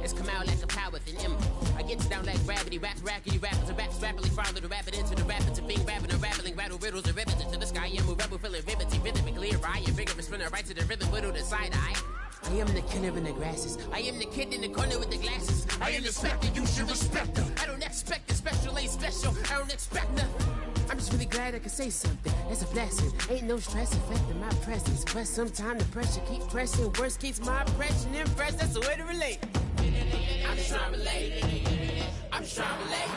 It's come out like a power within him. I get down like gravity, rackety rappers and raps rapidly follow the rapid into the rapids of being rapping and rattling, rattle riddles and ribbons into the sky. I'm a rebel feeling rhythmically right and vigorous, spinning right to the rhythm, widow the side eye. I am the killer in the grasses. I am the kid in the corner with the glasses. I am the specter, you should respect them. I don't expect a special, ain't special. I don't expect nothing. I'm just really glad I can say something. That's a blessing. Ain't no stress affecting my presence. But sometimes the pressure keeps pressing. Worst keeps my impression impressed. That's the way to relate. I'm just trying to relate. I'm just trying to relate.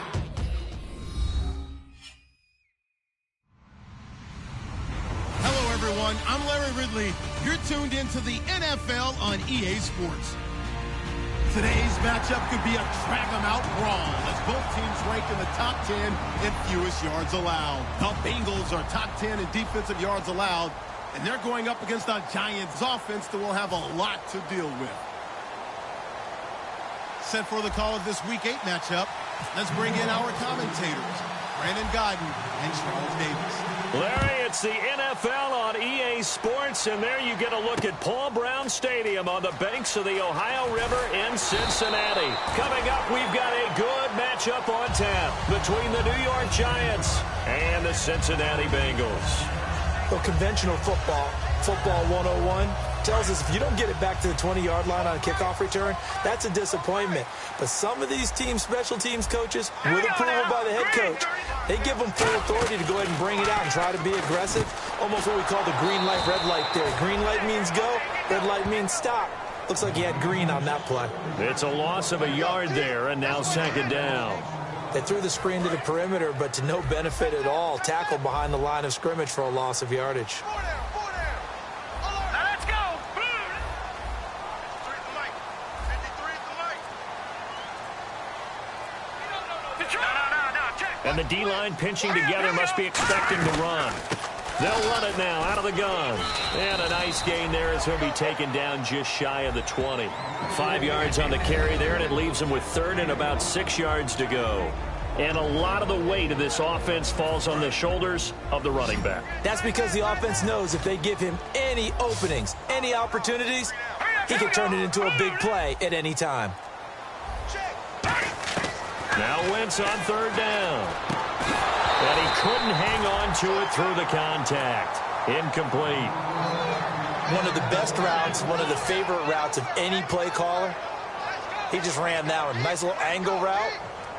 Hello, everyone. I'm Larry Ridley. You're tuned into the NFL on EA Sports. Today's matchup could be a drag-em-out brawl as both teams rank in the top 10 in fewest yards allowed. The Bengals are top 10 in defensive yards allowed, and they're going up against a Giants offense that will have a lot to deal with. Set for the call of this Week 8 matchup, let's bring in our commentators, Brandon Godden and Charles Davis. Larry, it's the NFL on EA Sports, and there you get a look at Paul Brown Stadium on the banks of the Ohio River in Cincinnati. Coming up, we've got a good matchup on tap between the New York Giants and the Cincinnati Bengals. Well, conventional football 101, tells us if you don't get it back to the 20-yard line on a kickoff return, that's a disappointment. But some of these teams, special teams coaches, with approval by the head coach, they give them full authority to go ahead and bring it out and try to be aggressive. Almost what we call the green light, red light theory. Green light means go, red light means stop. Looks like he had green on that play. It's a loss of a yard there, and now second down. They threw the screen to the perimeter, but to no benefit at all. Tackled behind the line of scrimmage for a loss of yardage. And the D-line pinching together must be expecting to run. They'll run it now out of the gun. And a nice gain there as he'll be taken down just shy of the 20. 5 yards on the carry there, and it leaves him with third and about 6 yards to go. And a lot of the weight of this offense falls on the shoulders of the running back. That's because the offense knows if they give him any openings, any opportunities, he can turn it into a big play at any time. Now Wentz on third down. And he couldn't hang on to it through the contact. Incomplete. One of the best routes, one of the favorite routes of any play caller. He just ran that one. Nice little angle route.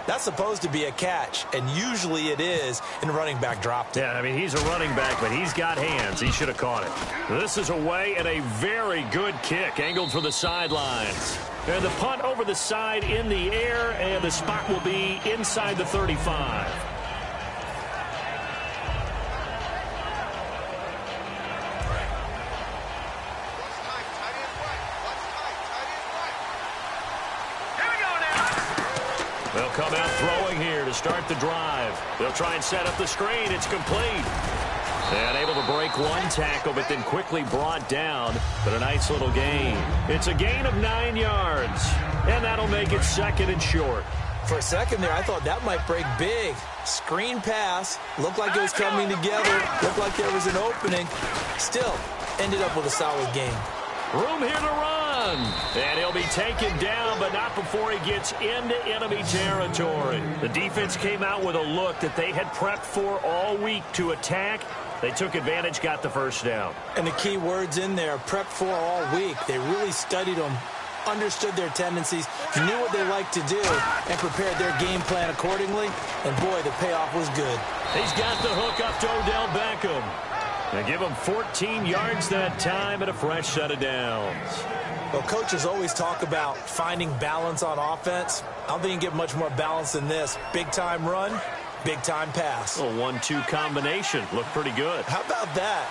That's supposed to be a catch, and usually it is, and the running back dropped it. Yeah, I mean, he's a running back, but he's got hands. He should have caught it. This is away, and a very good kick, angled for the sidelines. And the punt over the side in the air, and the spot will be inside the 35. They'll come out throwing here to start the drive. They'll try and set up the screen. It's complete. And able to break one tackle, but then quickly brought down. But a nice little gain. It's a gain of 9 yards. And that'll make it second and short. For a second there, I thought that might break big. Screen pass. Looked like it was coming together. Looked like there was an opening. Still, ended up with a solid gain. Room here to run. And he'll be taken down, but not before he gets into enemy territory. The defense came out with a look that they had prepped for all week to attack. They took advantage, got the first down. And the key words in there, prepped for all week. They really studied them, understood their tendencies, knew what they liked to do, and prepared their game plan accordingly. And boy, the payoff was good. He's got the hook up to Odell Beckham. They give him 14 yards that time and a fresh set of downs. Well, coaches always talk about finding balance on offense. I don't think you can get much more balance than this. Big-time run, big-time pass. A 1-2 combination. Looked pretty good. How about that?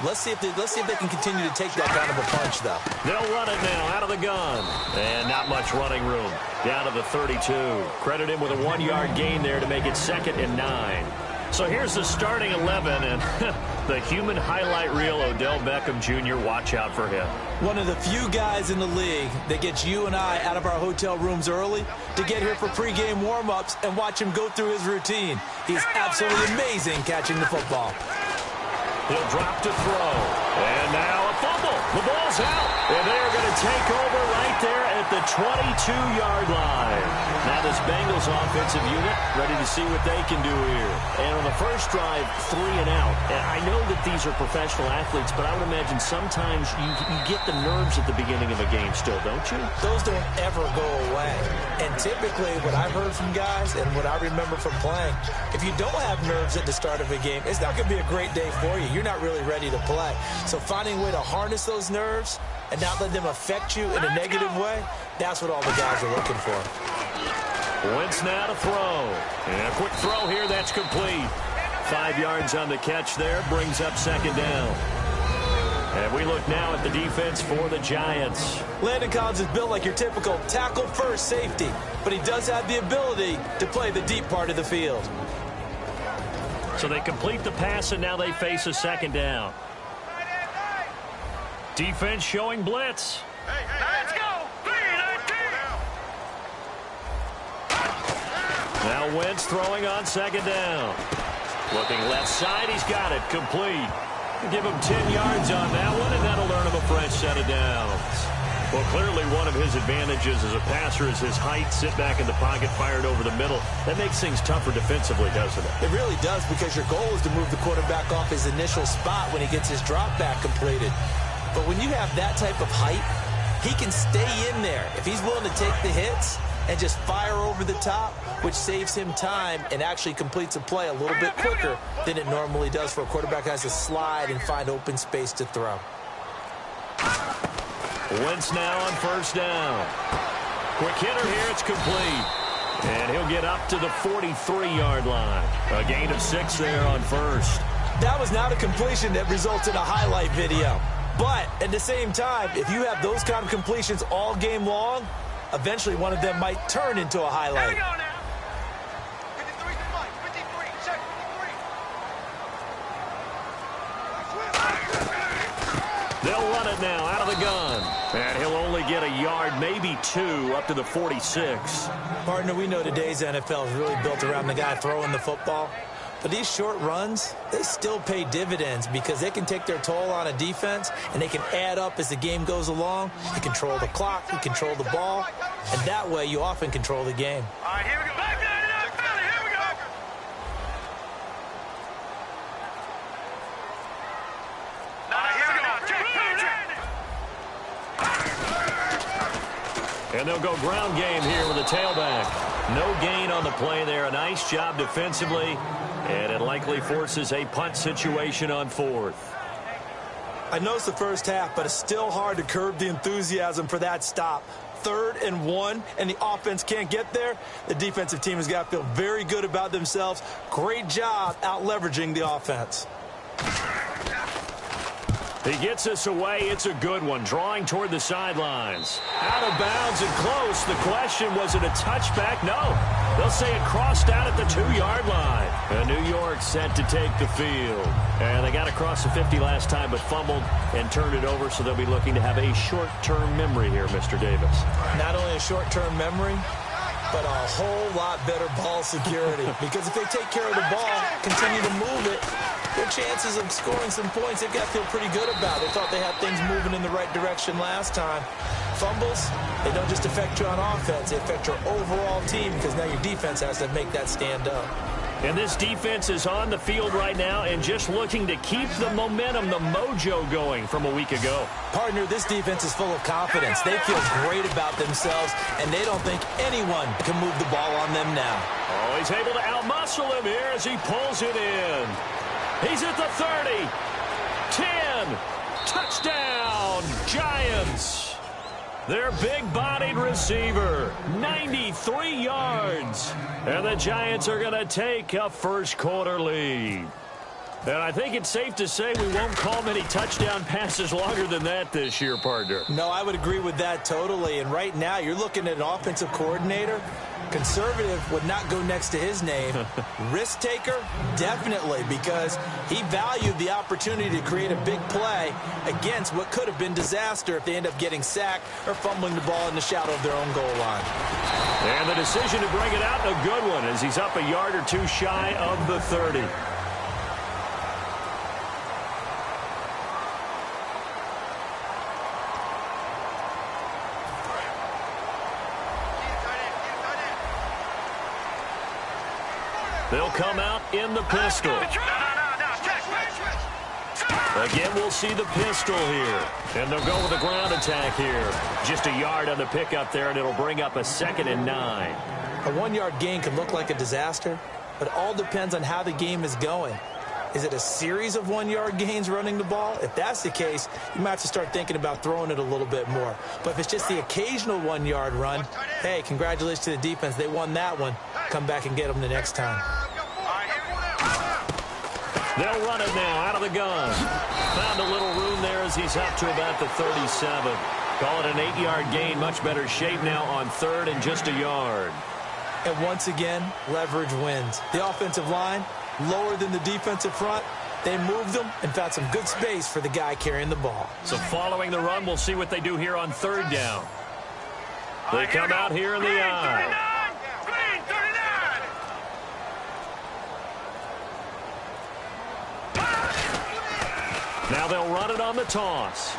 Let's see if they can continue to take that kind of a punch, though. They'll run it now out of the gun. And not much running room. Down to the 32. Credit him with a 1-yard gain there to make it second and 9. So here's the starting 11, and the human highlight reel, Odell Beckham Jr., watch out for him. One of the few guys in the league that gets you and I out of our hotel rooms early to get here for pregame warm-ups and watch him go through his routine. He's absolutely amazing catching the football. He'll drop to throw. And now a fumble. The ball's out. And they're going to take the 22-yard line. Now this Bengals offensive unit ready to see what they can do here. And on the first drive, 3 and out. And I know that these are professional athletes, but I would imagine sometimes you get the nerves at the beginning of a game still, don't you? Those don't ever go away. And typically what I've heard from guys and what I remember from playing, if you don't have nerves at the start of a game, it's not going to be a great day for you. You're not really ready to play. So finding a way to harness those nerves and not let them affect you in a negative way, that's what all the guys are looking for. Wentz now to throw. And a quick throw here, that's complete. 5 yards on the catch there, brings up second down. And we look now at the defense for the Giants. Landon Collins is built like your typical tackle-first safety, but he does have the ability to play the deep part of the field. So they complete the pass, and now they face a second down. Defense showing blitz. Let's go. Now Wentz throwing on second down. Looking left side, he's got it, complete. Give him 10 yards on that one, and that'll earn him a fresh set of downs. Well, clearly one of his advantages as a passer is his height, sit back in the pocket, fired over the middle. That makes things tougher defensively, doesn't it? It really does, because your goal is to move the quarterback off his initial spot when he gets his drop back completed. But when you have that type of height, he can stay in there. If he's willing to take the hits and just fire over the top, which saves him time and actually completes a play a little bit quicker than it normally does for a quarterback who has to slide and find open space to throw. Wentz now on first down. Quick hitter here, it's complete. And he'll get up to the 43-yard line. A gain of 6 there on first. That was not a completion that results in a highlight video. But at the same time, if you have those kind of completions all game long, eventually one of them might turn into a highlight. Here we go now. 53 to Mike. 53. Check 53. They'll run it now out of the gun. And he'll only get a yard, maybe 2, up to the 46. Partner, we know today's NFL is really built around the guy throwing the football. But these short runs, they still pay dividends because they can take their toll on a defense, and they can add up as the game goes along. You control the clock, you control the ball, and that way you often control the game. All right, here we go. Back down it up, Philly. Here we go. Here we go. And they'll go ground game here with a tailback. No gain on the play there. A nice job defensively. And it likely forces a punt situation on 4th. I know it's the first half, but it's still hard to curb the enthusiasm for that stop. 3rd and 1, and the offense can't get there. The defensive team has got to feel very good about themselves. Great job out leveraging the offense. He gets us away. It's a good one. Drawing toward the sidelines. Out of bounds and close. The question, was it a touchback? No. They'll say it crossed out at the 2-yard line. And New York set to take the field. And they got across the 50 last time, but fumbled and turned it over, so they'll be looking to have a short-term memory here, Mr. Davis. Not only a short-term memory, but a whole lot better ball security. Because if they take care of the ball, continue to move it, their chances of scoring some points, they've got to feel pretty good about. They thought they had things moving in the right direction last time. Fumbles, they don't just affect you on offense, they affect your overall team, because now your defense has to make that stand up. And this defense is on the field right now and just looking to keep the momentum, the mojo going from a week ago. Partner, this defense is full of confidence. They feel great about themselves, and they don't think anyone can move the ball on them now. Oh, he's able to outmuscle him here as he pulls it in. He's at the 30. 10. Touchdown, Giants. Their big-bodied receiver, 93 yards. And the Giants are going to take a first-quarter lead. And I think it's safe to say we won't call many touchdown passes longer than that this year, partner. No, I would agree with that totally. And right now, you're looking at an offensive coordinator. Conservative would not go next to his name. Risk taker, definitely, because he valued the opportunity to create a big play against what could have been disaster if they end up getting sacked or fumbling the ball in the shadow of their own goal line. And the decision to bring it out, a good one, as he's up a yard or 2 shy of the 30. They'll come out in the pistol. Again, we'll see the pistol here. And they'll go with a ground attack here. Just a yard on the pickup there, and it'll bring up a 2nd and 9. A 1-yard gain can look like a disaster, but it all depends on how the game is going. Is it a series of 1-yard gains running the ball? If that's the case, you might have to start thinking about throwing it a little bit more. But if it's just the occasional 1-yard run, hey, congratulations to the defense. They won that one. Come back and get them the next time. They'll run it now out of the gun. Found a little room there as he's up to about the 37. Call it an 8-yard gain. Much better shape now on 3rd and just a yard. And once again, leverage wins. The offensive line, lower than the defensive front. They moved them and found some good space for the guy carrying the ball. So following the run, we'll see what they do here on 3rd down. They come out here in the eye. Now they'll run it on the toss.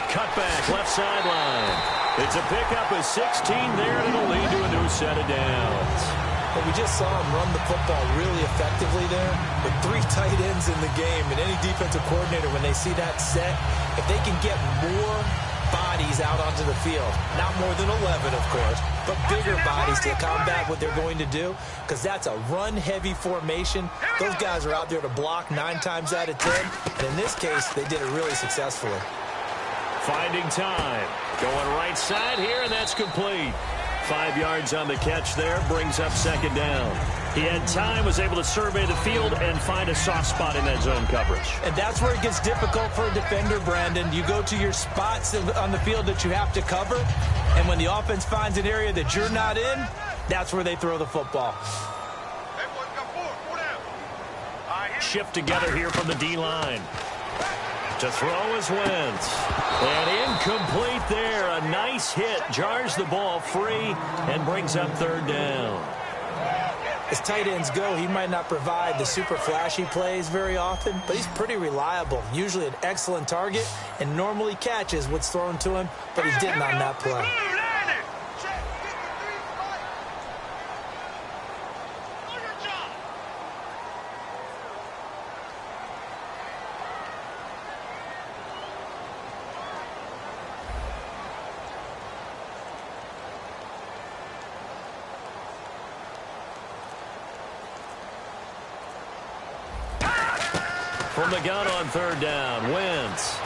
Cutback, left sideline. It's a pickup of 16 there, and it'll lead to a new set of downs. But we just saw him run the football really effectively there with 3 tight ends in the game. And any defensive coordinator, when they see that set, if they can get more bodies out onto the field, not more than 11, of course, but bigger bodies to combat what they're going to do, because that's a run-heavy formation. Those guys are out there to block 9 times out of 10, and in this case, they did it really successfully. Finding time. Going right side here, and that's complete. 5 yards on the catch there, brings up 2nd down. He had time, was able to survey the field and find a soft spot in that zone coverage. And that's where it gets difficult for a defender, Brandon. You go to your spots on the field that you have to cover, and when the offense finds an area that you're not in, that's where they throw the football. Shift together here from the D-line. To throw is Wentz. And incomplete there. A nice hit. Jars the ball free and brings up 3rd down. As tight ends go, he might not provide the super flashy plays very often, but he's pretty reliable. Usually an excellent target and normally catches what's thrown to him, but he didn't on that play. From the gun on 3rd down, Wentz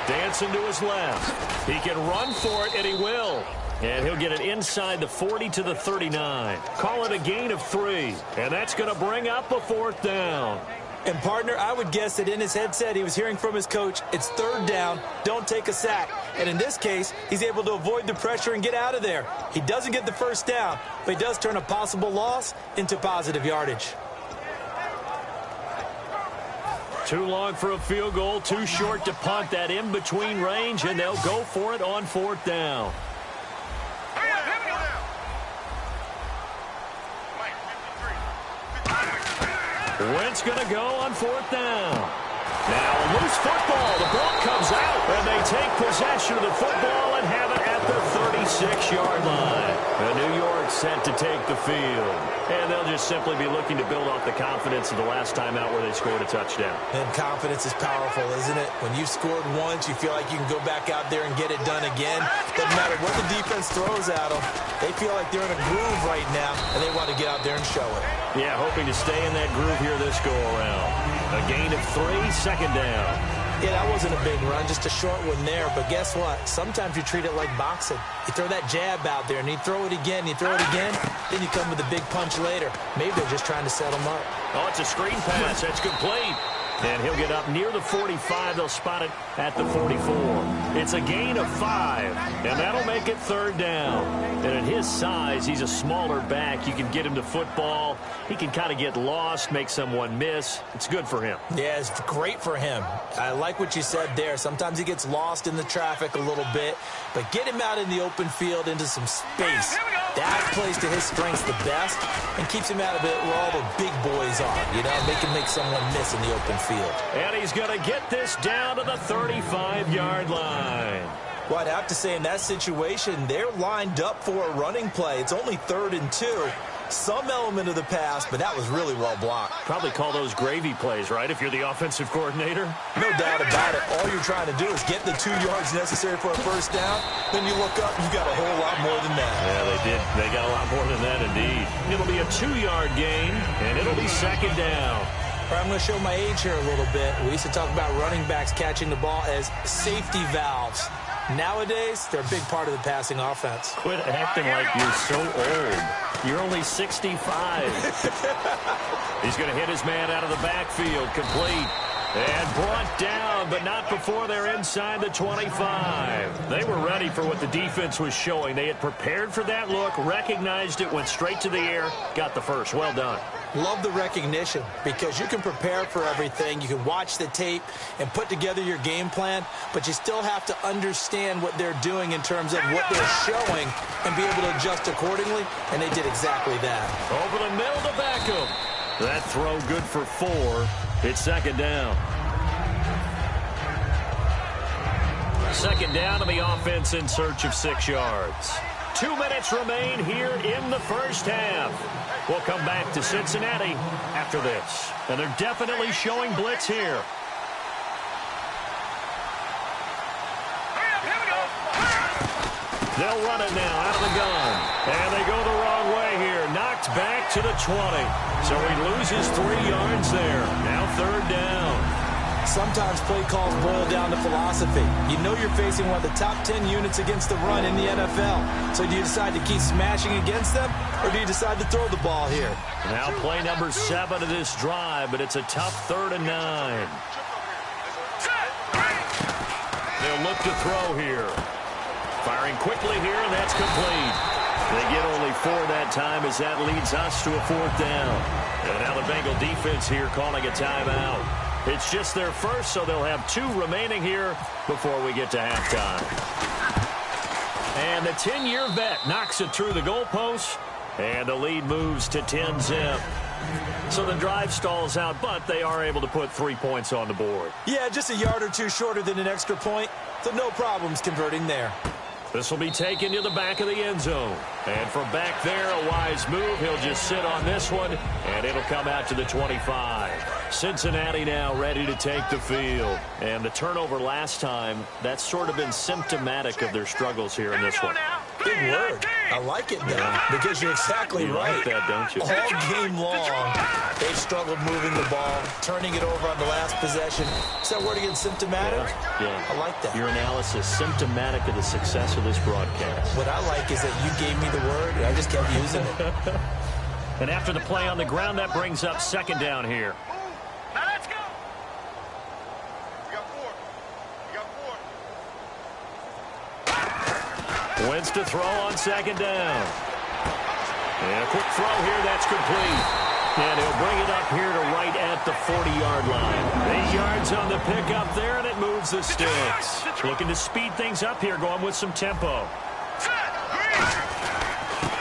dancing to his left. He can run for it, and he will. And he'll get it inside the 40 to the 39. Call it a gain of 3, and that's going to bring up a 4th down. And, partner, I would guess that in his headset he was hearing from his coach, it's 3rd down, don't take a sack. And in this case, he's able to avoid the pressure and get out of there. He doesn't get the 1st down, but he does turn a possible loss into positive yardage. Too long for a field goal, too short to punt. That in-between range, and they'll go for it on 4th down. Wentz going to go on 4th down. Now a loose football. The ball comes out, and they take possession of the football and have it at the 36-yard line. And New York set to take the field. And they'll just simply be looking to build off the confidence of the last time out where they scored a touchdown. And confidence is powerful, isn't it? When you've scored once, you feel like you can go back out there and get it done again. Doesn't matter what the defense throws at them. They feel like they're in a groove right now, and they want to get out there and show it. Yeah, hoping to stay in that groove here this go-around. A gain of 3, 2nd down. Yeah, that wasn't a big run, just a short one there. But guess what? Sometimes you treat it like boxing. You throw that jab out there, and you throw it again, you throw it again, then you come with a big punch later. Maybe they're just trying to set them up. Oh, it's a screen pass. That's complete. And he'll get up near the 45. They'll spot it at the 44. It's a gain of 5, and that'll make it 3rd down. And at his size, he's a smaller back. You can get him to football. He can kind of get lost, make someone miss. It's good for him. Yeah, it's great for him. I like what you said there. Sometimes he gets lost in the traffic a little bit, but get him out in the open field into some space. That plays to his strengths the best and keeps him out of it where all the big boys are. You know, they can make someone miss in the open field. And he's going to get this down to the 35-yard line. Well, I'd have to say in that situation, they're lined up for a running play. It's only 3rd and 2. Some element of the pass, but that was really well blocked. Probably call those gravy plays, right, if you're the offensive coordinator? No doubt about it. All you're trying to do is get the 2 yards necessary for a first down. Then you look up, you got a whole lot more than that. Yeah, they did. They got a lot more than that, indeed. It'll be a 2-yard gain, and it'll be second down. All right, I'm going to show my age here a little bit. We used to talk about running backs catching the ball as safety valves. Nowadays, they're a big part of the passing offense. Quit acting like you're so old. You're only 65. He's going to hit his man out of the backfield, complete. And brought down, but not before they're inside the 25. They were ready for what the defense was showing. They had prepared for that look, recognized it, went straight to the air, got the first. Well done. Love the recognition because you can prepare for everything. You can watch the tape and put together your game plan, but you still have to understand what they're doing in terms of what they're showing and be able to adjust accordingly, and they did exactly that. Over the middle to Beckham. That throw good for 4. It's second down. Second down to the offense in search of 6 yards. 2 minutes remain here in the first half. We'll come back to Cincinnati after this. And they're definitely showing blitz here. They'll run it now out of the gun. And they go the wrong way here. Knocked back to the 20. So he loses 3 yards there. Now third down. Sometimes play calls boil down to philosophy. You know you're facing one of the top 10 units against the run in the NFL. So do you decide to keep smashing against them, or do you decide to throw the ball here? Now play number 7 of this drive, but it's a tough 3rd and 9. They'll look to throw here. Firing quickly here, and that's complete. They get only 4 that time as that leads us to a 4th down. And now the Bengal defense here calling a timeout. It's just their first, so they'll have 2 remaining here before we get to halftime. And the 10-year vet knocks it through the goalpost, and the lead moves to 10-zip. So the drive stalls out, but they are able to put 3 points on the board. Yeah, just a yard or 2 shorter than an extra point, so no problems converting there. This will be taken to the back of the end zone. And from back there, a wise move. He'll just sit on this one, and it'll come out to the 25. Cincinnati now ready to take the field. And the turnover last time, that's sort of been symptomatic of their struggles here in this one. Big word. I like it, though, because you're exactly right. Like that, don't you? All game long, they've struggled moving the ball, turning it over on the last possession. Is that word again, symptomatic? Yeah. I like that. Your analysis, symptomatic of the success of this broadcast. What I like is that you gave me the word, and I just kept using it. And after the play on the ground, that brings up second down here. Now let's go. We got 4. We got 4. Wentz to throw on second down. And a quick throw here, that's complete. And he'll bring it up here to right at the 40-yard line. 8 yards on the pickup there, and it moves the sticks. Looking to speed things up here, going with some tempo.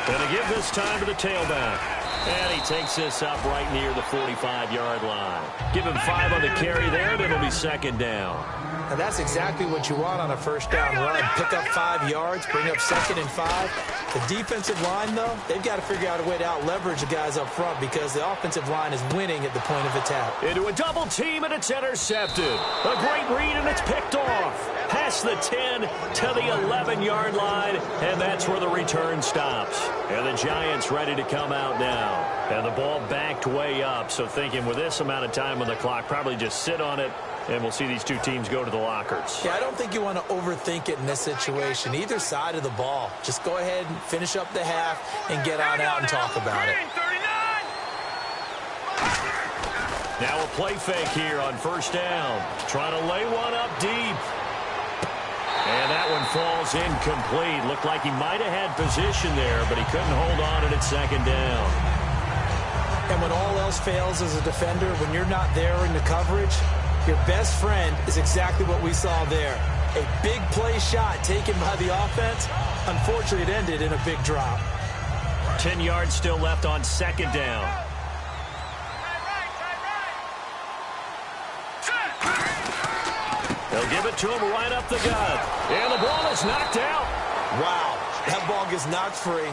Going to give this time to the tailback. And he takes this up right near the 45-yard line. Give him 5 on the carry there, and it'll be second down. And that's exactly what you want on a first down run. Pick up 5 yards, bring up 2nd and 5. The defensive line, though, they've got to figure out a way to out-leverage the guys up front because the offensive line is winning at the point of attack. Into a double team, and it's intercepted. A great read, and it's picked off. Past the 10 to the 11-yard line, and that's where the return stops. And the Giants ready to come out now. And the ball backed way up, so thinking with this amount of time on the clock, probably just sit on it, and we'll see these 2 teams go to the lockers. Yeah, I don't think you want to overthink it in this situation. Either side of the ball. Just go ahead and finish up the half and get on out and talk about it. Now a play fake here on first down. Trying to lay one up deep. And that one falls incomplete. Looked like he might have had position there, but he couldn't hold on at second down. And when all else fails as a defender, when you're not there in the coverage, your best friend is exactly what we saw there. A big play shot taken by the offense. Unfortunately, it ended in a big drop. 10 yards still left on second down. They'll give it to him right up the gut. And the ball is knocked out. Wow. That ball gets knocked free,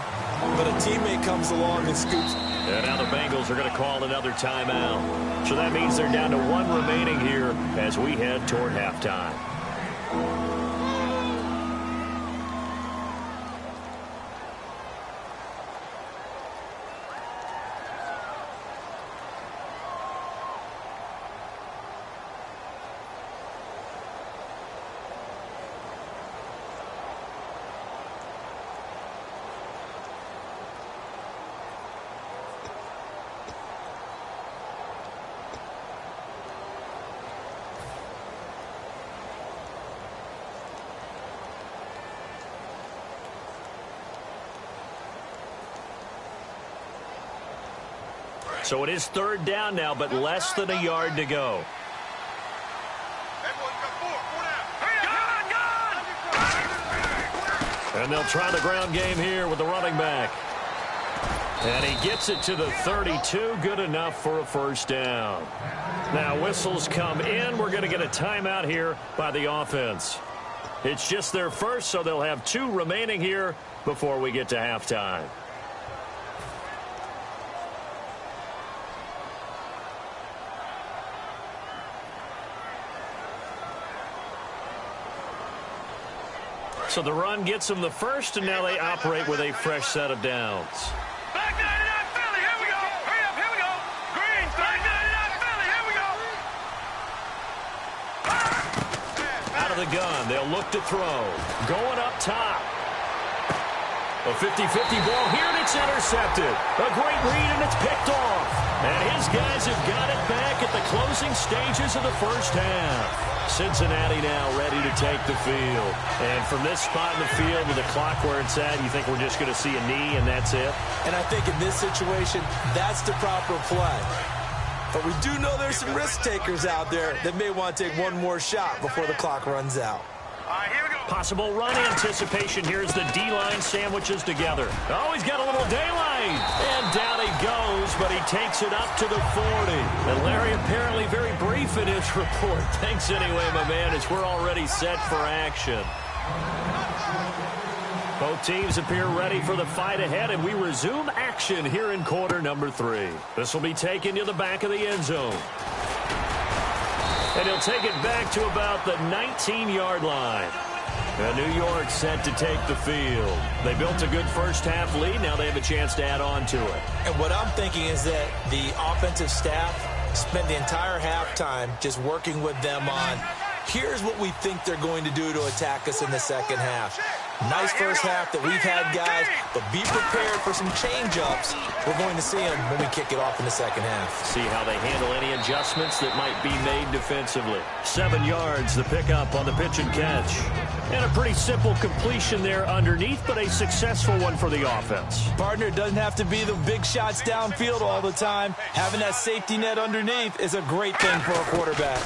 but a teammate comes along and scoops. And now the Bengals are going to call another timeout. So that means they're down to one remaining here as we head toward halftime. So it is third down now, but less than a yard to go. And they'll try the ground game here with the running back. And he gets it to the 32. Good enough for a first down. Now whistles come in. We're going to get a timeout here by the offense. It's just their first, so they'll have 2 remaining here before we get to halftime. So the run gets them the first, and now they operate with a fresh set of downs. Back 99 Philly, here we go. Hurry up, here we go. Green, back 99 Philly, here we go. Out of the gun, they'll look to throw. Going up top. A 50-50 ball here, and it's intercepted. A great read, and it's picked off. And his guys have got it back at the closing stages of the first half. Cincinnati now ready to take the field. And from this spot in the field with the clock where it's at, you think we're just going to see a knee and that's it? And I think in this situation, that's the proper play. But we do know there's some risk takers out there that may want to take one more shot before the clock runs out. All right, here we go. Possible run anticipation. Here's the D-line sandwiches together. Oh, he's got a little daylight. And down he goes, but he takes it up to the 40. And Larry apparently very brief in his report. Thanks anyway, my man, as we're already set for action. Both teams appear ready for the fight ahead, and we resume action here in quarter number 3. This will be taken to the back of the end zone. And he'll take it back to about the 19-yard line. And New York set to take the field. They built a good first-half lead. Now they have a chance to add on to it. And what I'm thinking is that the offensive staff spent the entire halftime just working with them on, here's what we think they're going to do to attack us in the second half. Nice first half that we've had, guys, but be prepared for some change-ups. We're going to see them when we kick it off in the second half. See how they handle any adjustments that might be made defensively. 7 yards, the pickup on the pitch and catch. And a pretty simple completion there underneath, but a successful one for the offense. Partner, it doesn't have to be the big shots downfield all the time. Having that safety net underneath is a great thing for a quarterback.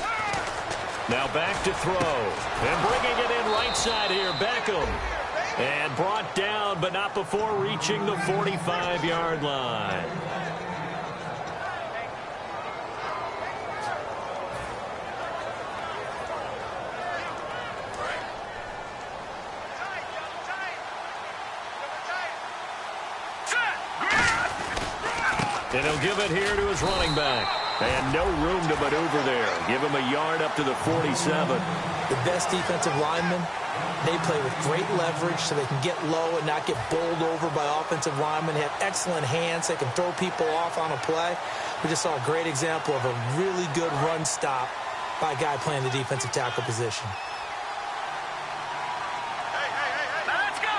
Now back to throw. And bringing it in right side here, Beckham. And brought down, but not before reaching the 45-yard line. And he'll give it here to his running back. And no room to maneuver there. Give him a yard up to the 47. The best defensive linemen, they play with great leverage so they can get low and not get bowled over by offensive linemen. They have excellent hands. They can throw people off on a play. We just saw a great example of a really good run stop by a guy playing the defensive tackle position. Let's go.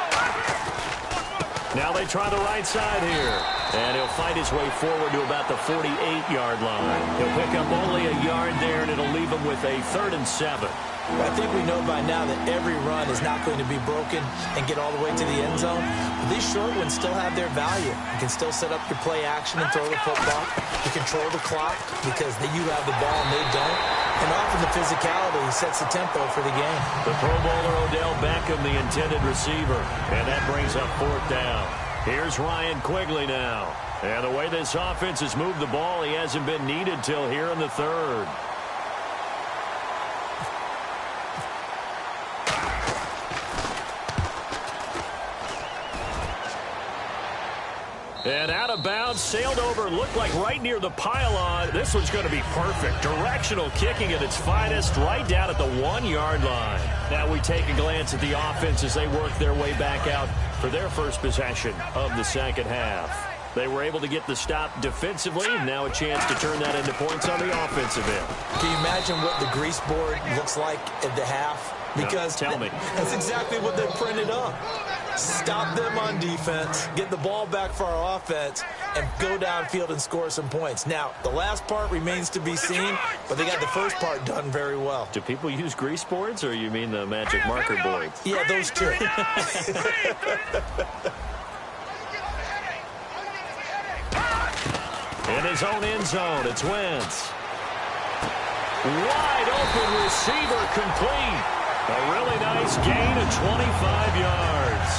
Now they try the right side here. And he'll fight his way forward to about the 48-yard line. He'll pick up only a yard there, and it'll leave him with a 3rd and 7. I think we know by now that every run is not going to be broken and get all the way to the end zone. But these short ones still have their value. You can still set up your play action and throw the football. You control the clock because you have the ball and they don't. And often the physicality sets the tempo for the game. The Pro Bowler Odell Beckham, the intended receiver. And that brings up 4th down. Here's Ryan Quigley now. And the way this offense has moved the ball, he hasn't been needed till here in the 3rd. And out of bounds, sailed over, looked like right near the pylon. This one's going to be perfect. Directional kicking at its finest, right down at the 1-yard line. Now we take a glance at the offense as they work their way back out for their first possession of the second half. They were able to get the stop defensively, and now a chance to turn that into points on the offensive end. Can you imagine what the grease board looks like at the half? Because tell me. That's exactly what they printed up. Stop them on defense, get the ball back for our offense, and go downfield and score some points. Now, the last part remains to be seen, but they got the first part done very well. Do people use grease boards, or you mean the magic marker boards? Yeah, those two. In his own end zone, it's Wentz. Wide open receiver complete. A really nice gain of 25 yards.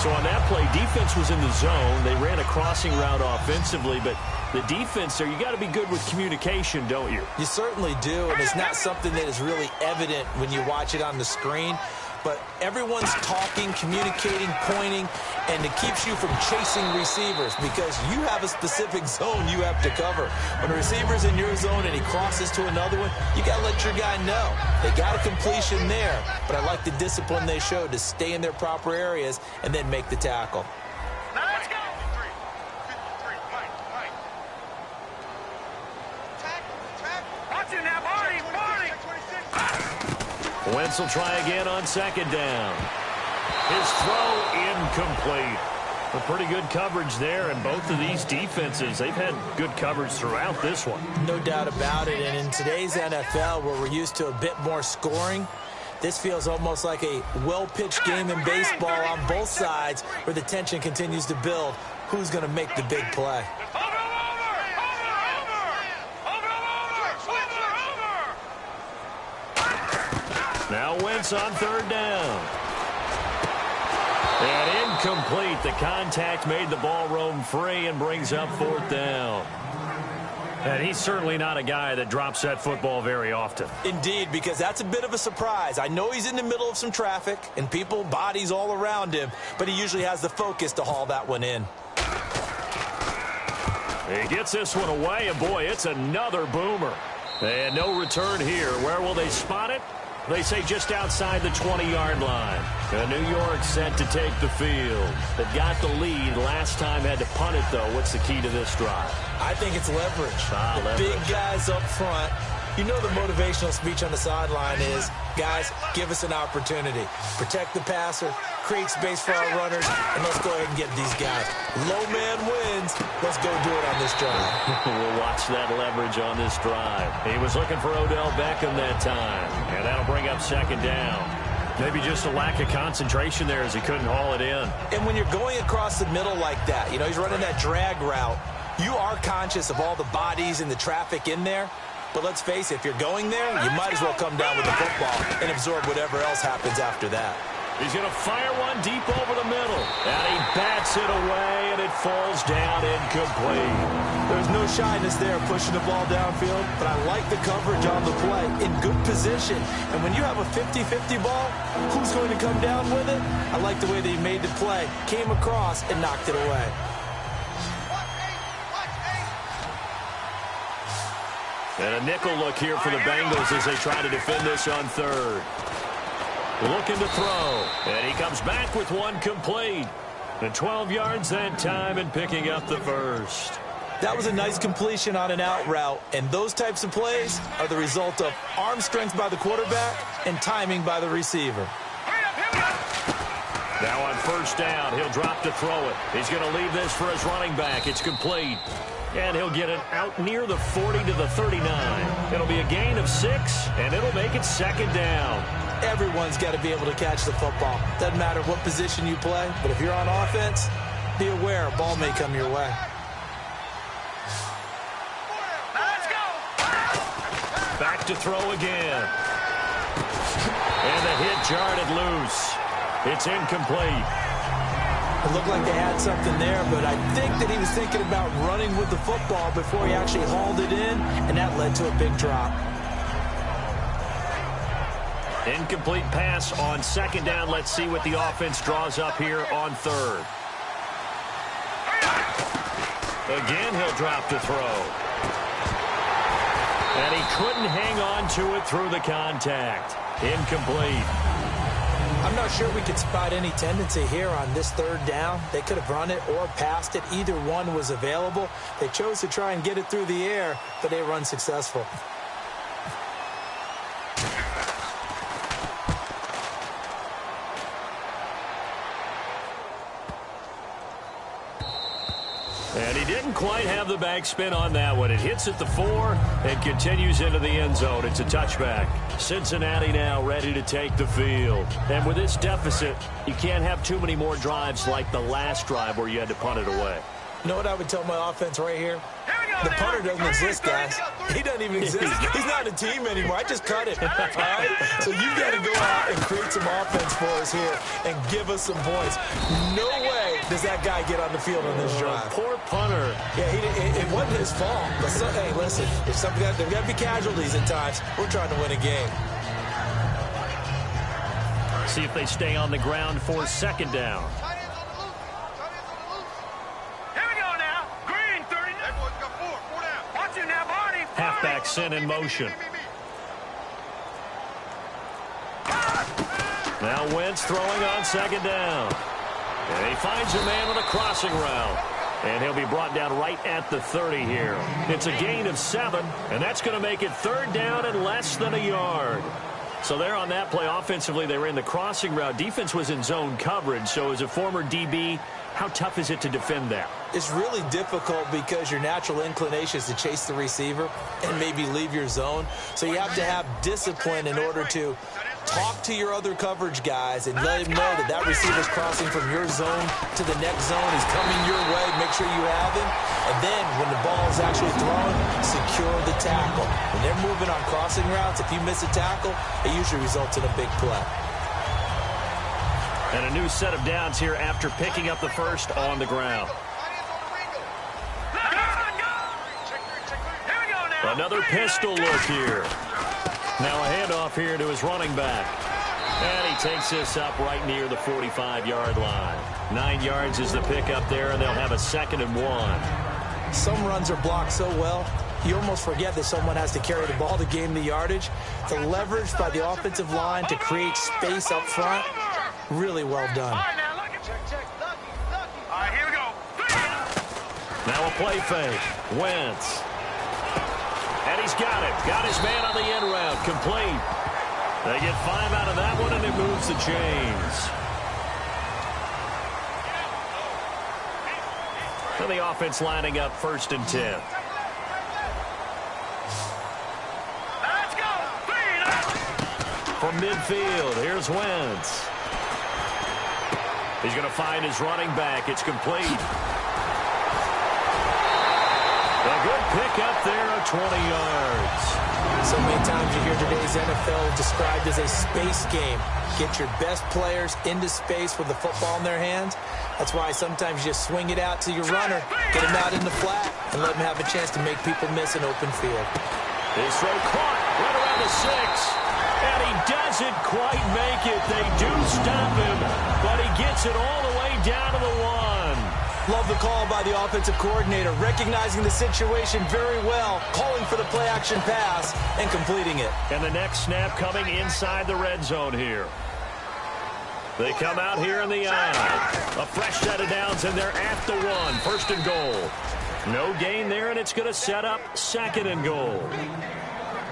So on that play, defense was in the zone. They ran a crossing route offensively, but the defense there, you got to be good with communication, don't you? You certainly do, and it's not something that is really evident when you watch it on the screen. But everyone's talking, communicating, pointing, and it keeps you from chasing receivers because you have a specific zone you have to cover. When a receiver's in your zone and he crosses to another one, you got to let your guy know. They got a completion there, but I like the discipline they showed to stay in their proper areas and then make the tackle. Now let's go. Watch it now, Marty. Wentz will try again on second down. His throw incomplete. A pretty good coverage there, and both of these defenses, they've had good coverage throughout this one. No doubt about it, and in today's NFL, where we're used to a bit more scoring, this feels almost like a well-pitched game in baseball on both sides where the tension continues to build. Who's going to make the big play? Now Wentz on third down. And incomplete. The contact made the ball roam free and brings up fourth down. And he's certainly not a guy that drops that football very often. Indeed, because that's a bit of a surprise. I know he's in the middle of some traffic and people, bodies all around him, but he usually has the focus to haul that one in. He gets this one away, and boy, it's another boomer. And no return here. Where will they spot it? They say just outside the 20-yard line. New York set to take the field. They got the lead. Last time had to punt it, though. What's the key to this drive? I think it's leverage. Leverage. Big guys up front. You know the motivational speech on the sideline is, guys, give us an opportunity. Protect the passer, create space for our runners, and let's go ahead and get these guys. Low man wins. Let's go do it on this drive. We'll watch that leverage on this drive. He was looking for Odell Beckham that time, and that'll bring up second down. Maybe just a lack of concentration there as he couldn't haul it in. And when you're going across the middle like that, you know, he's running that drag route, you are conscious of all the bodies and the traffic in there. But let's face it, if you're going there, you might as well come down with the football and absorb whatever else happens after that. He's going to fire one deep over the middle. And he bats it away, and it falls down incomplete. There's no shyness there pushing the ball downfield, but I like the coverage on the play in good position. And when you have a 50-50 ball, who's going to come down with it? I like the way that he made the play, came across, and knocked it away. And a nickel look here for the Bengals as they try to defend this on third. Looking to throw. And he comes back with one complete. And 12 yards that time and picking up the first. That was a nice completion on an out route. And those types of plays are the result of arm strength by the quarterback and timing by the receiver. Now on first down, he'll drop to throw it. He's going to leave this for his running back. It's complete. And he'll get it out near the 40 to the 39. It'll be a gain of 6, and it'll make it second down. Everyone's got to be able to catch the football. Doesn't matter what position you play, but if you're on offense, be aware a ball may come your way. Let's go. Back to throw again. And the hit jarred it loose. It's incomplete. It looked like they had something there, but I think that he was thinking about running with the football before he actually hauled it in, and that led to a big drop. Incomplete pass on second down. Let's see what the offense draws up here on third. Again, he'll drop to throw. And he couldn't hang on to it through the contact. Incomplete. I'm not sure we could spot any tendency here on this third down. They could have run it or passed it. Either one was available. They chose to try and get it through the air, but they were unsuccessful. And he didn't quite have the backspin on that one. It hits at the 4 and continues into the end zone. It's a touchback. Cincinnati now ready to take the field. And with this deficit, you can't have too many more drives like the last drive where you had to punt it away. You know what I would tell my offense right here? The punter doesn't exist, guys. He doesn't even exist. He's not a team anymore. I just cut it. All right? So you got to go out and create some offense for us here and give us some points. No way does that guy get on the field on this drive. Poor punter. Yeah, it wasn't his fault. But hey, listen, there's got to be casualties at times. We're trying to win a game. See if they stay on the ground for second down. Halfback sent in motion. Now Wentz throwing on second down. And he finds a man with a crossing route. And he'll be brought down right at the 30 here. It's a gain of 7, and that's going to make it third down and less than a yard. So there on that play, offensively, they ran the crossing route. Defense was in zone coverage. So as a former DB, how tough is it to defend that? It's really difficult because your natural inclination is to chase the receiver and maybe leave your zone. So you have to have discipline in order to talk to your other coverage guys and let him know that that receiver's crossing from your zone to the next zone. He's coming your way. Make sure you have him. And then when the ball is actually thrown, secure the tackle. When they're moving on crossing routes, if you miss a tackle, it usually results in a big play. And a new set of downs here after picking up the first on the ground. Another pistol look here. Now a handoff here to his running back. And he takes this up right near the 45-yard line. 9 yards is the pickup there, and they'll have a 2nd and 1. Some runs are blocked so well, you almost forget that someone has to carry the ball to gain the yardage. The leverage by the offensive line to create space up front, really well done. All right, here we go. Now a play fake. Wentz. And he's got it. Got his man on the end route. Complete. They get 5 out of that one, and it moves the chains. So the offense lining up 1st and 10. Let's go. From midfield, here's Wentz. He's going to find his running back. It's complete. A good pickup there of 20 yards. So many times you hear today's NFL described as a space game. Get your best players into space with the football in their hands. That's why sometimes you just swing it out to your runner, get him out in the flat, and let him have a chance to make people miss an open field. His throw caught right around the 6. And he doesn't quite make it. They do stop him, but he gets it all the way down to the 1. Love the call by the offensive coordinator, recognizing the situation very well, calling for the play-action pass, and completing it. And the next snap coming inside the red zone here. They come out here in the eye. A fresh set of downs, and they're at the 1. 1st and goal. No gain there, and it's going to set up 2nd and goal.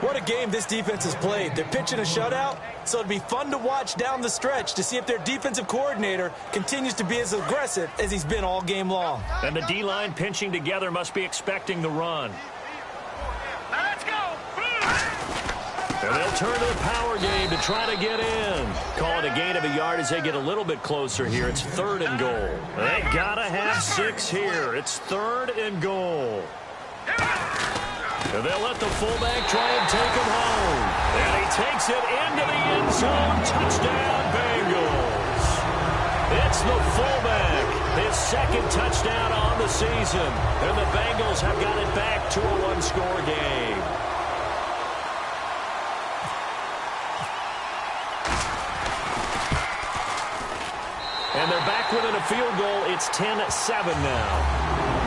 What a game this defense has played. They're pitching a shutout, so it'd be fun to watch down the stretch to see if their defensive coordinator continues to be as aggressive as he's been all game long. And the D-line pinching together must be expecting the run. Let's go. And they'll turn to the power game to try to get in. Call it a gain of a yard as they get a little bit closer here. It's 3rd and goal. They got to have 6 here. It's 3rd and goal. And they'll let the fullback try and take him home. And he takes it into the end zone. Touchdown, Bengals. It's the fullback. His 2nd touchdown on the season. And the Bengals have got it back to a 1-score game. And they're back within a field goal. It's 10-7 now.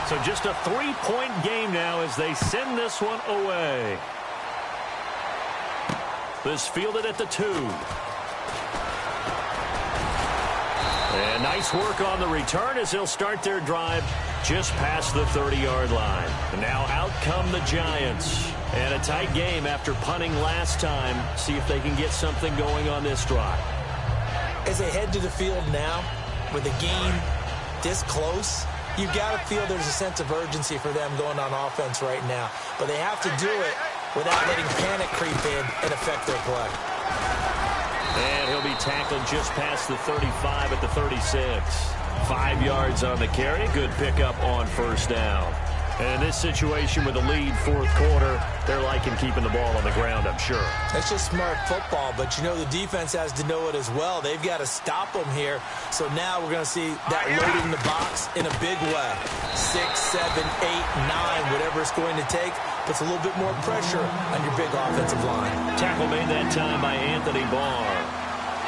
So just a 3-point game now as they send this one away. This fielded at the 2. And nice work on the return as they'll start their drive just past the 30-yard line. And now out come the Giants. And a tight game after punting last time. See if they can get something going on this drive. As they head to the field now, with the game this close, you got to feel there's a sense of urgency for them going on offense right now. But they have to do it without letting panic creep in and affect their play. And he'll be tackled just past the 35 at the 36. 5 yards on the carry. Good pickup on first down. And in this situation with the lead fourth quarter, they're liking keeping the ball on the ground, I'm sure. That's just smart football, but you know the defense has to know it as well. They've got to stop them here. So now we're going to see that loading the box in a big way. 6, 7, 8, 9, whatever it's going to take, puts a little bit more pressure on your big offensive line. Tackle made that time by Anthony Barr.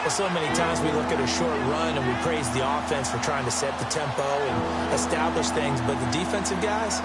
Well, so many times we look at a short run and we praise the offense for trying to set the tempo and establish things, but the defensive guys,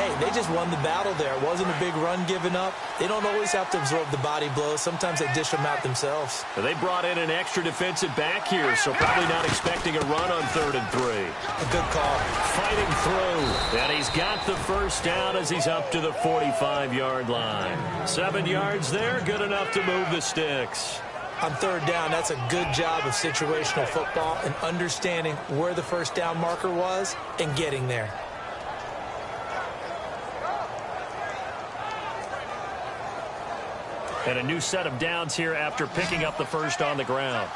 hey, they just won the battle there. It wasn't a big run given up. They don't always have to absorb the body blows. Sometimes they dish them out themselves. They brought in an extra defensive back here, so probably not expecting a run on 3rd and 3. A good call. Fighting through. And he's got the first down as he's up to the 45-yard line. 7 yards there, good enough to move the sticks. On 3rd down, that's a good job of situational football and understanding where the first down marker was and getting there. And a new set of downs here after picking up the first on the ground.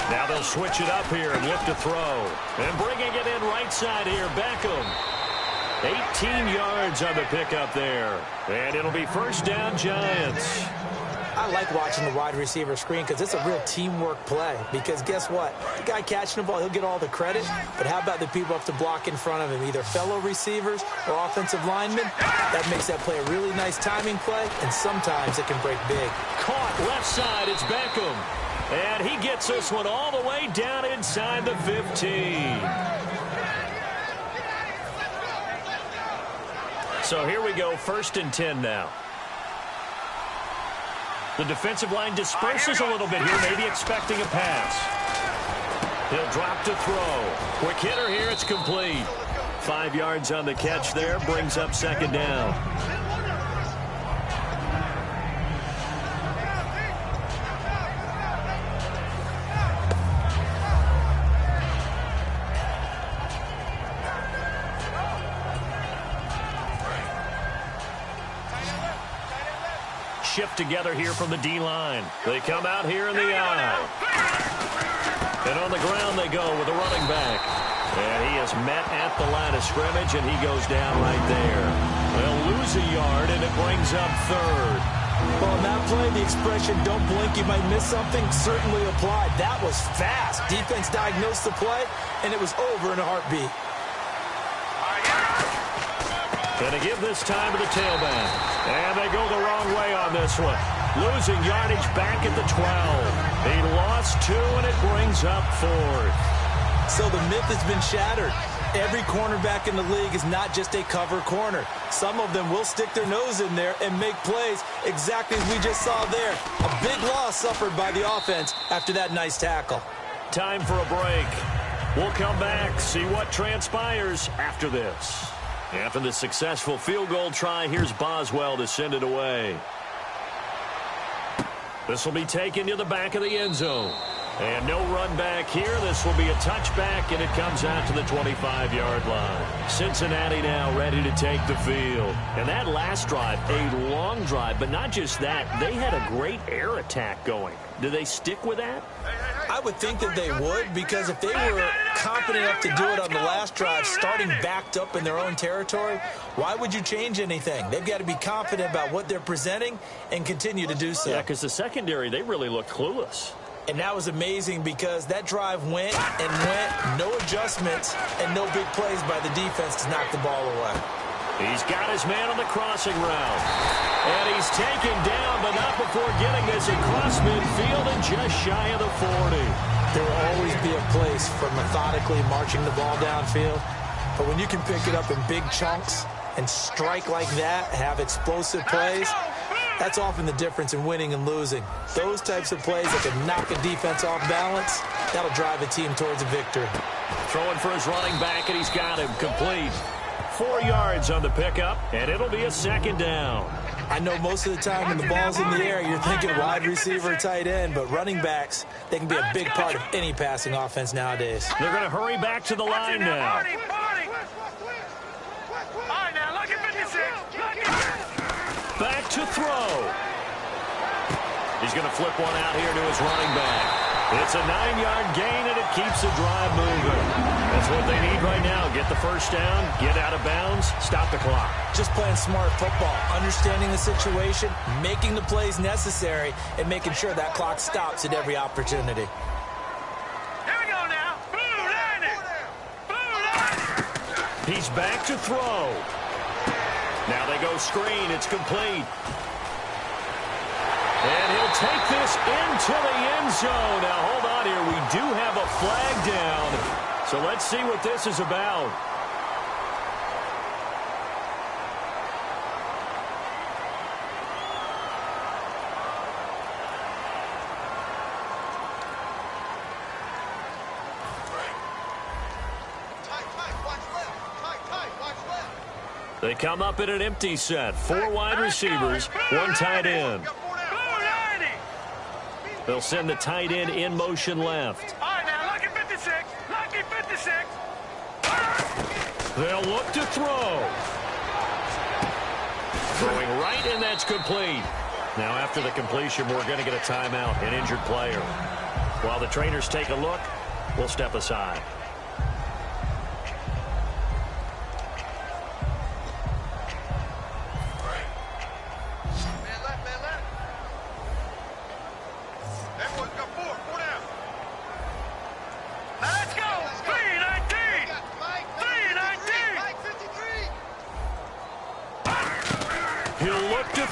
Now they'll switch it up here and look to throw. And bringing it in right side here, Beckham. 18 yards on the pickup there. And it'll be first down, Giants. I like watching the wide receiver screen because it's a real teamwork play. Because guess what? The guy catching the ball, he'll get all the credit. But how about the people have to block in front of him, either fellow receivers or offensive linemen? That makes that play a really nice timing play, and sometimes it can break big. Caught left side, it's Beckham. And he gets this one all the way down inside the 15. So here we go, 1st and 10 now. The defensive line disperses a little bit here, maybe expecting a pass. He'll drop to throw. Quick hitter here, it's complete. 5 yards on the catch there, brings up 2nd down. Shift together here from the D-line. They come out here in the eye. And on the ground they go with a running back. And he is met at the line of scrimmage, and he goes down right there. They'll lose a yard, and it brings up 3rd. Well, on that play, the expression, don't blink, you might miss something, certainly applied. That was fast. Defense diagnosed the play, and it was over in a heartbeat. Going to give this time to the tailback. And they go the wrong way on this one. Losing yardage back at the 12. He lost 2, and it brings up 4th. So the myth has been shattered. Every cornerback in the league is not just a cover corner. Some of them will stick their nose in there and make plays exactly as we just saw there. A big loss suffered by the offense after that nice tackle. Time for a break. We'll come back, see what transpires after this. After the successful field goal try, here's Boswell to send it away. This will be taken to the back of the end zone. And no run back here. This will be a touchback, and it comes out to the 25-yard line. Cincinnati now ready to take the field. And that last drive, a long drive, but not just that. They had a great air attack going. Do they stick with that? I would think that they would, because if they were confident enough to do it on the last drive, starting backed up in their own territory, why would you change anything? They've got to be confident about what they're presenting and continue to do so. Yeah, because the secondary, they really looked clueless. And that was amazing because that drive went and went, no adjustments, and no big plays by the defense to knock the ball away. He's got his man on the crossing route. And he's taken down, but not before getting this across midfield and just shy of the 40. There will always be a place for methodically marching the ball downfield. But when you can pick it up in big chunks and strike like that, have explosive plays, that's often the difference in winning and losing. Those types of plays that can knock a defense off balance, that'll drive a team towards a victory. Throwing for his running back, and he's got him complete. 4 yards on the pickup, and it'll be a second down. I know most of the time when the ball's in the air, you're thinking wide receiver, tight end, but running backs, they can be a big part of any passing offense nowadays. They're going to hurry back to the line now. Back to throw. He's going to flip one out here to his running back. It's a 9-yard gain, and it keeps the drive moving. That's what they need right now. Get the first down, get out of bounds, stop the clock. Just playing smart football, understanding the situation, making the plays necessary, and making sure that clock stops at every opportunity. Here we go now. Blue line it. Blue line. He's back to throw. Now they go screen. It's complete. And he'll take this into the end zone. Now, hold on here. We do have a flag down. So let's see what this is about. They come up in an empty set. 4 wide receivers, 1 tight end. They'll send the tight end in motion left. All right, now, lucky 56. Lucky 56. They'll look to throw. Throwing right, and that's complete. Now, after the completion, we're going to get a timeout, an injured player. While the trainers take a look, we'll step aside.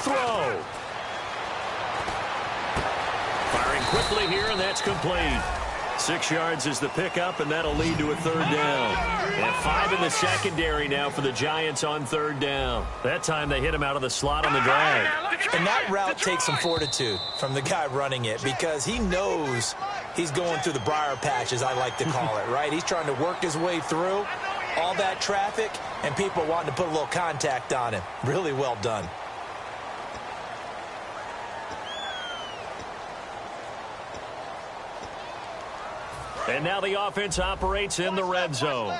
Throw. Firing quickly here, and that's complete. 6 yards is the pickup, and that'll lead to a third down. And 5 in the secondary now for the Giants on third down. That time they hit him out of the slot on the drag. And that route takes some fortitude from the guy running it because he knows he's going through the briar patch, as I like to call it, right? He's trying to work his way through all that traffic and people wanting to put a little contact on him. Really well done. And now the offense operates in the red zone.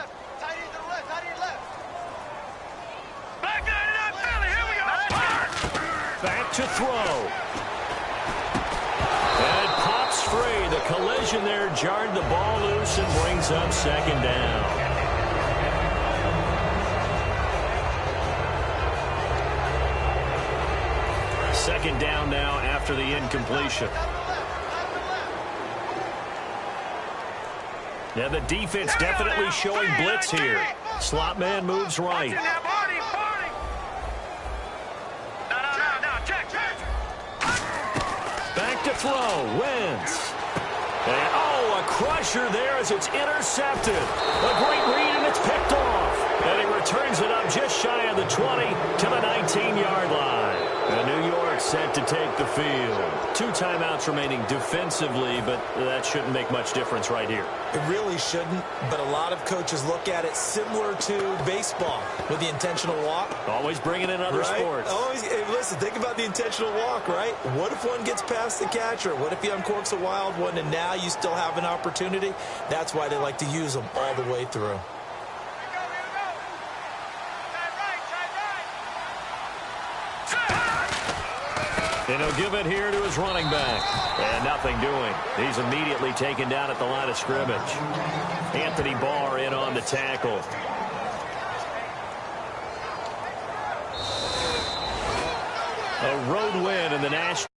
Back to throw. And it pops free. The collision there jarred the ball loose and brings up second down. Second down now after the incompletion. Yeah, the defense definitely showing blitz here. Slot man moves right. Back to throw. Wentz. And, a crusher there as it's intercepted. A great read, and it's picked off. And he returns it up just shy of the 20 to the 19-yard line. And New York set to take the field. 2 timeouts remaining defensively, but that shouldn't make much difference right here. It really shouldn't, but a lot of coaches look at it similar to baseball with the intentional walk. Always bringing in other sports. Always, hey, listen, think about the intentional walk, right? What if one gets past the catcher? What if he uncorks a wild one and now you still have an opportunity? That's why they like to use them all the way through. And he'll give it here to his running back. And nothing doing. He's immediately taken down at the line of scrimmage. Anthony Barr in on the tackle. A road win in the National.